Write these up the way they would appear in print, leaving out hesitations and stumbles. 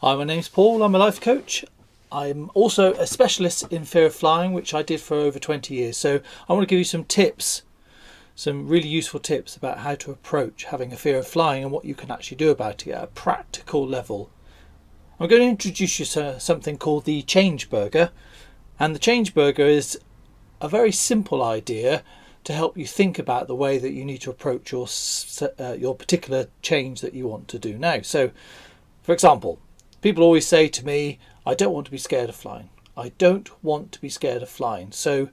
Hi, my name's Paul. I'm a life coach. I'm also a specialist in fear of flying, which I did for over 20 years. So I want to give you some tips, some really useful tips about how to approach having a fear of flying and what you can actually do about it at a practical level. I'm going to introduce you to something called the change burger. And the change burger is a very simple idea to help you think about the way that you need to approach your particular change that you want to do now. So, for example, people always say to me, I don't want to be scared of flying. I don't want to be scared of flying. So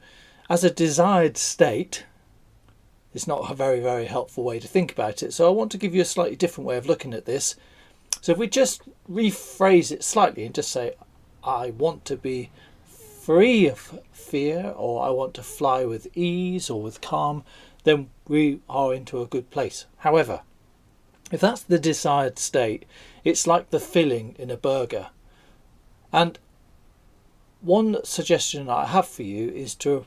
as a desired state, it's not a very, very helpful way to think about it. So I want to give you a slightly different way of looking at this. So if we just rephrase it slightly and just say, I want to be free of fear, or I want to fly with ease or with calm, then we are into a good place. However, if that's the desired state, it's like the filling in a burger. And one suggestion I have for you is to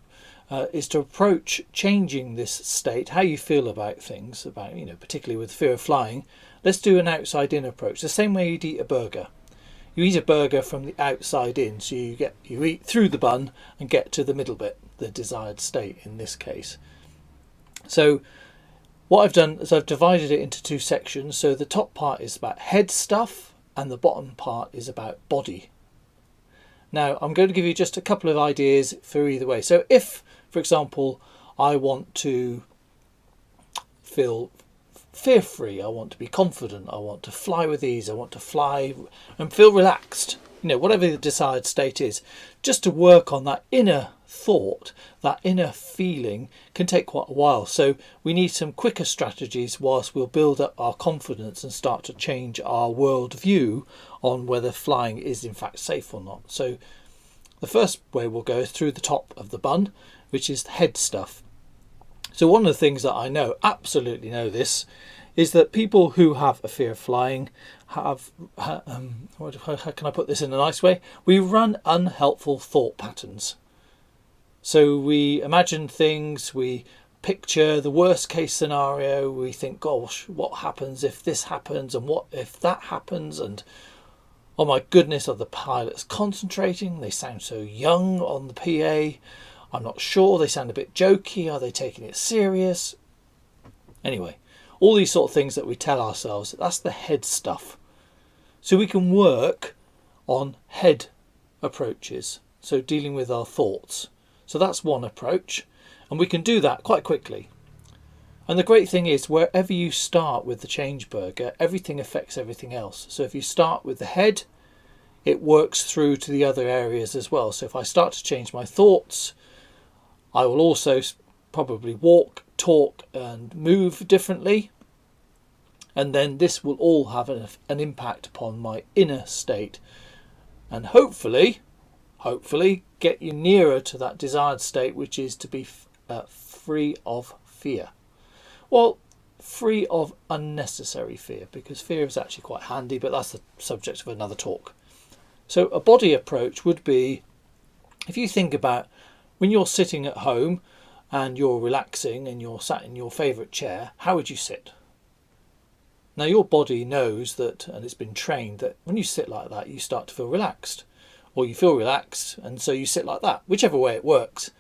approach changing this state, how you feel about things, particularly with fear of flying. Let's do an outside-in approach, the same way you'd eat a burger. You eat a burger from the outside in, so you eat through the bun and get to the middle bit, the desired state in this case. So what I've done is I've divided it into two sections. So the top part is about head stuff and the bottom part is about body. Now I'm going to give you just a couple of ideas for either way. So if, for example, I want to feel fear-free, I want to be confident, I want to fly with ease, I want to fly and feel relaxed, whatever the desired state is, just to work on that inner thought, that inner feeling can take quite a while. So we need some quicker strategies whilst we'll build up our confidence and start to change our worldview on whether flying is in fact safe or not. So the first way we'll go is through the top of the bun, which is head stuff. So one of the things that I know, absolutely know this, is that people who have a fear of flying have, how can I put this in a nice way? We run unhelpful thought patterns. So we imagine things, we picture the worst case scenario, we think, gosh, what happens if this happens, and what if that happens, and oh my goodness, are the pilots concentrating? They sound so young on the PA. I'm not sure, they sound a bit jokey, are they taking it serious? Anyway, all these sort of things that we tell ourselves, that's the head stuff. So we can work on head approaches, so dealing with our thoughts. So that's one approach, and we can do that quite quickly. And the great thing is, wherever you start with the change burger, everything affects everything else. So if you start with the head, it works through to the other areas as well. So if I start to change my thoughts, I will also probably walk, talk and move differently. And then this will all have an impact upon my inner state. And hopefully get you nearer to that desired state, which is to be free of fear. Well, free of unnecessary fear, because fear is actually quite handy, but that's the subject of another talk. So a body approach would be, if you think about when you're sitting at home and you're relaxing and you're sat in your favourite chair, how would you sit? Now your body knows that, and it's been trained, that when you sit like that, you start to feel relaxed. Or you feel relaxed, and so you sit like that, whichever way it works.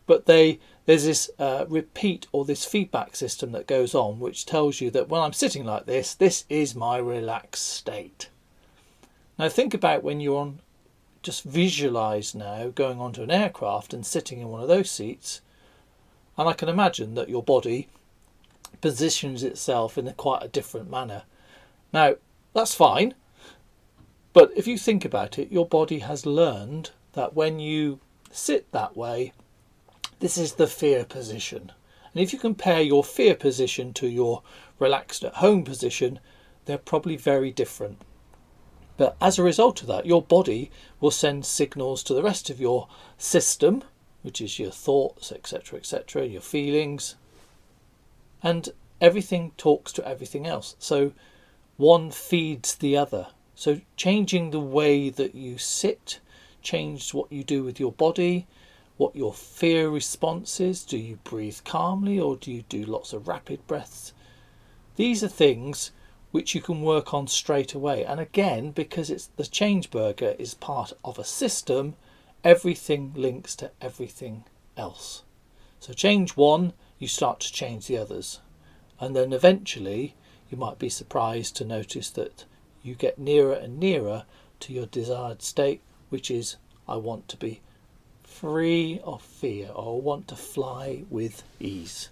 But there's this repeat or this feedback system that goes on, which tells you that when I'm sitting like this is my relaxed state. Now think about when you're on, just visualize now going onto an aircraft and sitting in one of those seats, and I can imagine that your body positions itself in quite a different manner. Now that's fine, but if you think about it, your body has learned that when you sit that way, this is the fear position. And if you compare your fear position to your relaxed at home position, they're probably very different. But as a result of that, your body will send signals to the rest of your system, which is your thoughts, etc., your feelings, and everything talks to everything else. So one feeds the other. So changing the way that you sit, change what you do with your body, what your fear response is. Do you breathe calmly or do you do lots of rapid breaths? These are things which you can work on straight away. And again, because it's the change burger is part of a system, everything links to everything else. So change one, you start to change the others. And then eventually you might be surprised to notice that you get nearer and nearer to your desired state, which is, I want to be free of fear, or I want to fly with ease.